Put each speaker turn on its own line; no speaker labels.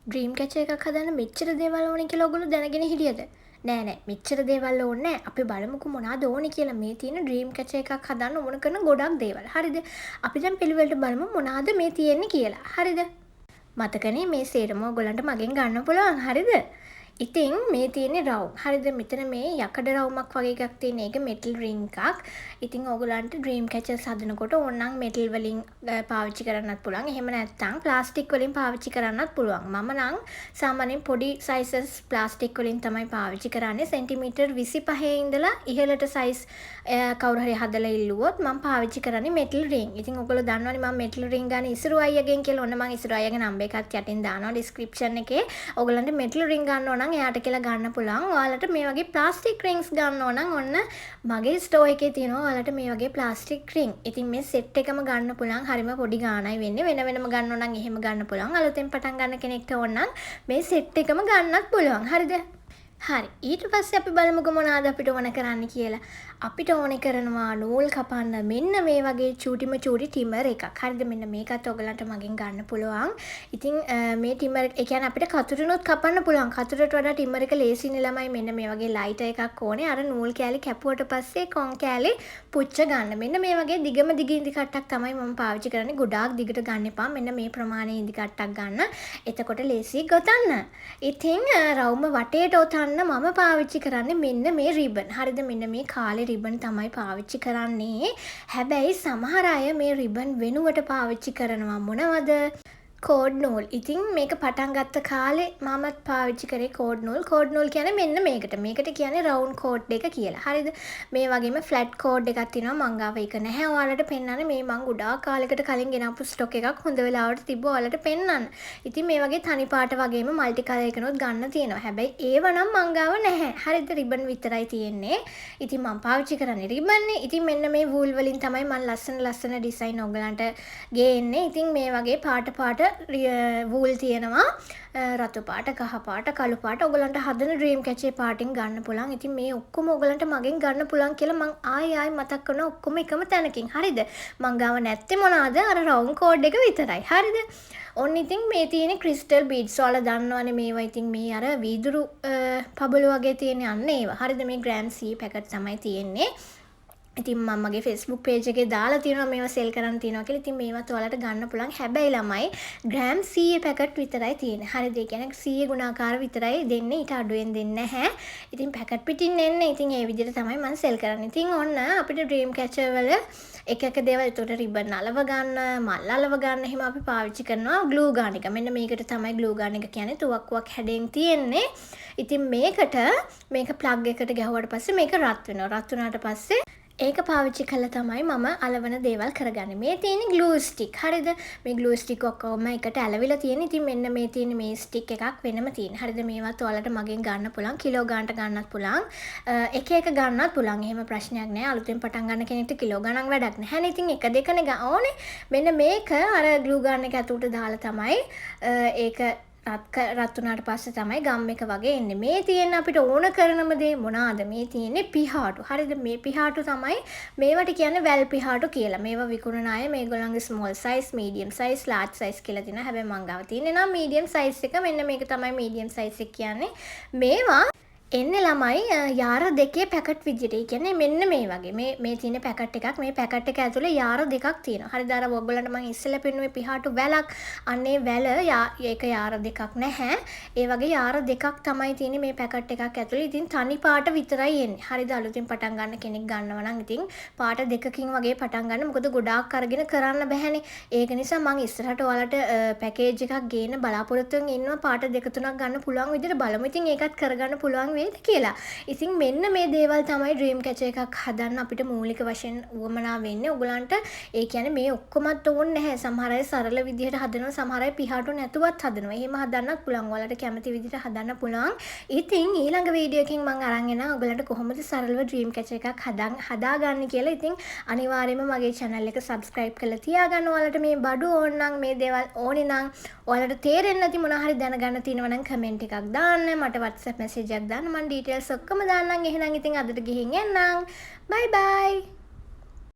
Dream catcher එකක් හදන්න මෙච්චර දේවල් ඕනේ කියලා ඔයගොල්ලෝ දැනගෙන හිටියද? නෑ නෑ මෙච්චර දේවල් ඕනේ නෑ. අපි බලමුකෝ මොනවද ඕනේ කියලා. මේ තියෙන ඩ්‍රීම් කැචර් එකක් හදන්න ඕන කරන ගොඩක් දේවල්. හරිද? අපි දැන් පිළිවෙලට බලමු මොනවද මේ තියෙන්නේ කියලා. හරිද? මතකනේ මේ සේරම ඔයගොල්ලන්ට මගෙන් ගන්න පුළුවන්. හරිද? ඉතින් මේ තියෙන්නේ රවුම්. හරිද? මෙතන මේ යකඩ රවුමක් වගේ එකක් තියෙන එක මෙටල් රින් එකක්. ඉතින් ඔයගොල්ලන්ට ඩ්‍රීම් කැචර්ස් හදනකොට ඕනනම් මෙටල් වලින් පාවිච්චි කරන්නත් පුළුවන්. එහෙම නැත්නම් ප්ලාස්ටික් වලින් පාවිච්චි කරන්නත් පුළුවන්. මම නම් සාමාන්‍යයෙන් පොඩි සයිසස් ප්ලාස්ටික් වලින් තමයි පාවිච්චි කරන්නේ. සෙන්ටිමීටර් 25 ඉඳලා ඉහළට සයිස් කවුරු හරි හදලා ඉල්ලුවොත් මම පාවිච්චි කරන්නේ මෙටල් රින්. ඉතින් ඔයගොල්ලෝ දන්නවනේ මම මෙටල් රින් ගන්න ඉසුරු අයියගෙන් කියලා. ඔන්න මම ඉසුරු අයියගේ නම්බර් එකත් යටින් දානවා ඩිස්ක්‍රිප්ෂන් එකේ. ඔයගොල්ලන්ට මෙටල් රින් ගන්න ඕන නම් එයාට කියලා ගන්න පුළුවන්. ඔයාලට මේ වගේ ප්ලාස්ටික් රින්ග්ස් ගන්න ඕන නම් ඔන්න මගේ ස්ටෝර් එකේ තියෙනවා ඔයාලට මේ වගේ ප්ලාස්ටික් රින්ග්. ඉතින් මේ සෙට් එකම ගන්න පුළුවන්. හරිම පොඩි ගාණයි වෙන්නේ. වෙන වෙනම ගන්න ඕන නම් එහෙම ගන්න පුළුවන්. අලුතෙන් පටන් ගන්න කෙනෙක්ට ඕන නම් මේ සෙට් එකම ගන්නත් පුළුවන්. හරිද? හරි. ඊට පස්සේ අපි බලමුකෝ මොනවාද අපිට ඕන කරන්න කියලා. අපිට ඕනේ කරනවා නූල් කපන්න මෙන්න මේ වගේ චූටිම චූටි ටිමර් එකක්. හරිද? මෙන්න මේකත් ඔයගලන්ට මගෙන් ගන්න පුළුවන්. ඉතින් මේ ටිමර් ඒ කියන්නේ අපිට කතුරුනොත් කපන්න පුළුවන්. කතුරට වඩා ටිමර් එක ලේසියිනේ ළමයි. මෙන්න මේ වගේ ලයිටර් එකක් ඕනේ. අර නූල් කෑලි කැපුවට පස්සේ කොන් කෑලි පුච්ච ගන්න. මෙන්න මේ වගේ දිගම දිග ඉඳි කට්ටක් තමයි මම පාවිච්චි කරන්නේ. ගොඩාක් දිගට ගන්න එපා. මෙන්න මේ ප්‍රමාණයේ ඉඳි කට්ටක් ගන්න. එතකොට ලේසියි ගොතන්න. ඉතින් රවුම වටේට ඔතන්න මම පාවිච්චි කරන්නේ මෙන්න මේ රිබන්. හරිද? මෙන්න මේ කාලේ රිබන් තමයි පාවිච්චි කරන්නේ. හැබැයි සමහර අය මේ රිබන් වෙනුවට පාවිච්චි කරනවා මොනවද? කෝඩ් නූල්. ඉතින් මේක පටන් ගත්ත කාලේ මමත් පාවිච්චි කරේ කෝඩ් නූල්. කෝඩ් නූල් කියන්නේ මෙන්න මේකට. මේකට කියන්නේ රවුන්ඩ් කෝඩ් එක කියලා. හරිද? මේ වගේම ෆ්ලැට් කෝඩ් එකක් තියෙනවා. මං ගාව ඒක නැහැ. ඔයාලට පෙන්නන්න මේ මං ගොඩාක් කාලයකට කලින් ගෙනාපු ස්ටොක් එකක් හොඳ වෙලාවට තිබ්බ ඔයාලට පෙන්නන්න. ඉතින් මේ වගේ තනි පාට වගේම මල්ටි කලර් එකනොත් ගන්න තියෙනවා. හැබැයි ඒව නම් මං ගාව නැහැ. හරිද? රිබන් විතරයි තියෙන්නේ. ඉතින් මං පාවිච්චි කරන්නේ රිබන්නේ. ඉතින් මෙන්න මේ වූල් වලින් තමයි මං ලස්සන ඩිසයින් ඔයගලන්ට ගේන්නේ. ඉතින් මේ වගේ පාට වූල් තියෙනවා. රතු පාට, කහ පාට, කළු පාට ඔයගලන්ට හදන ඩ්‍රීම් කැචේ පාටින් ගන්න පුළුවන්. ඉතින් මේ ඔක්කොම ඔයගලන්ට මගෙන් ගන්න පුළුවන් කියලා මං ආයි මතක් කරනවා ඔක්කොම එකම තැනකින්. හරිද? මං ගාව නැත්තේ මොනවාද? අර රවුන්ඩ් කෝඩ් එක විතරයි. හරිද? ඔන්න ඉතින් මේ තියෙන ක්‍රිස්ටල් බීඩ්ස් ඔයාලා දන්නවනේ මේවා. ඉතින් මේ අර වීදුරු පබළු වගේ තියෙන අන්න ඒවා. හරිද? මේ ග්‍රෑම් C පැකට් තමයි තියෙන්නේ. ඉතින් මම මගේ Facebook page එකේ දාලා තියෙනවා මේවා සෙල් කරන්න තියෙනවා කියලා. ඉතින් මේවත් ඔයාලට ගන්න පුළුවන්. හැබැයි ළමයි ග්‍රෑම් 100 පැකට් විතරයි තියෙන්නේ. හරිද? ඒ කියන්නේ 100 ගුණාකාර විතරයි දෙන්නේ. ඊට අඩුවෙන් දෙන්නේ නැහැ. ඉතින් පැකට් පිටින් එන්නේ. ඉතින් ඒ විදිහට තමයි මම සෙල් කරන්නේ. ඉතින් ඔන්න අපිට ඩ්‍රීම් කැචර් වල එක දේවල් ඒතකොට රිබන් අලව ගන්න, මල් අලව ගන්න එහෙම අපි පාවිච්චි කරනවා ග්ලූ ගන් එක. මෙන්න මේකට තමයි ග්ලූ ගන් එක කියන්නේ. තුවක්කුවක් හැඩයෙන් තියෙන්නේ. ඉතින් මේක ප්ලග් එකට ගැහුවට පස්සේ මේක රත් වෙනවා. රත් වුණාට පස්සේ ඒක පාවිච්චි කළා තමයි මම අලවන දේවල් කරගන්නේ. මේ තියෙන ග්ලූ ස්ටික්. හරිද? මේ ග්ලූ ස්ටික් ඔක්කොම එකට ඇලවිලා තියෙන. ඉතින් මෙන්න මේ තියෙන මේ ස්ටික් එකක් වෙනම තියෙන. හරිද? මේවත් ඔයාලට මගෙන් ගන්න පුළුවන්. කිලෝ ගන්නට ගන්නත් පුළුවන්. එක ගන්නත් පුළුවන්. එහෙම ප්‍රශ්නයක් නෑ. අලුතෙන් පටන් ගන්න කෙනෙක්ට කිලෝ ගණන් වැඩක් නැහැ නේ. ඉතින් එක දෙකනේ ඕනේ. මෙන්න මේක අර ග්ලූ ගන් එක ඇතුළට දාලා තමයි ඒක රත් වුණාට පස්සේ තමයි ගම් එක වගේ එන්නේ. මේ තියෙන අපිට ඕන කරනම දේ මොනවාද? මේ තියෙන්නේ පිහාටු. හරිද? මේ පිහාටු තමයි මේවට කියන්නේ වැල් පිහාටු කියලා. මේවා විකුණන අය මේගොල්ලන්ගේ small size, medium size, large size කියලා තියෙනවා. හැබැයි මං ගාව තියෙන්නේ නම් මීඩියම් සයිස් එක. මෙන්න මේක තමයි මීඩියම් සයිස් එක කියන්නේ. මේවා එන්නේ ළමයි යාර දෙකේ පැකට් විදියට. ඒ කියන්නේ මෙන්න මේ වගේ. මේ තියෙන පැකට් එකක්. මේ පැකට් එක ඇතුලේ යාර දෙකක් තියෙනවා. හරිද? අර ඔයගොල්ලන්ට මම ඉස්සෙල්ලා පෙන්නුවේ පිහාටු වැලක්. අන්නේ වැල ඒක යාර දෙකක් නැහැ. ඒ වගේ යාර දෙකක් තමයි තියෙන්නේ මේ පැකට් එකක් ඇතුලේ. ඉතින් තනි පාට විතරයි එන්නේ. හරිද? අලුතින් පටන් ගන්න කෙනෙක් ගන්නවා නම් ඉතින් පාට දෙකකින් වගේ පටන් ගන්න. මොකද ගොඩාක් අරගෙන කරන්න බැහැනේ. ඒක නිසා මම ඉස්සරහට ඔයාලට පැකේජ් එකක් ගේන්න බලාපොරොත්තුෙන් ඉන්නවා. පාට දෙක තුනක් ගන්න පුළුවන් විදිහට බලමු. ඉතින් ඒකත් කරගන්න පුළුවන් කියලා. ඉතින් මෙන්න මේ දේවල් තමයි ඩ්‍රීම් කැචර් එකක් හදන්න අපිට මූලික වශයෙන් උවමනා වෙන්නේ. ඔයගලන්ට ඒ කියන්නේ මේ ඔක්කොමත් ඕනේ නැහැ. සමහර අය සරල විදිහට හදනවා, සමහර අය පිහාටු නැතුවත් හදනවා. එහෙම හදන්නත් පුළුවන්. ඔයාලට කැමති විදිහට හදන්න පුළුවන්. ඉතින් ඊළඟ වීඩියෝ එකකින් මම අරන් එනවා ඔයගලන්ට කොහොමද සරලව ඩ්‍රීම් කැචර් එකක් හදාගන්නේ කියලා. ඉතින් අනිවාර්යයෙන්ම මගේ channel එක subscribe කරලා තියාගන්න. ඔයාලට මේ බඩු ඕන නම් මේ දේවල් ඕනේ නම් ඔයාලට තේරෙන්නේ නැති මොනවා හරි දැනගන්න තියෙනවා නම් comment එකක් දාන්න. මට WhatsApp message එකක් දාන්න. මම details ඔක්කොම දාන්නම්. එහෙනම් ඉතින් අදට ගිහින් එන්නම්. bye bye.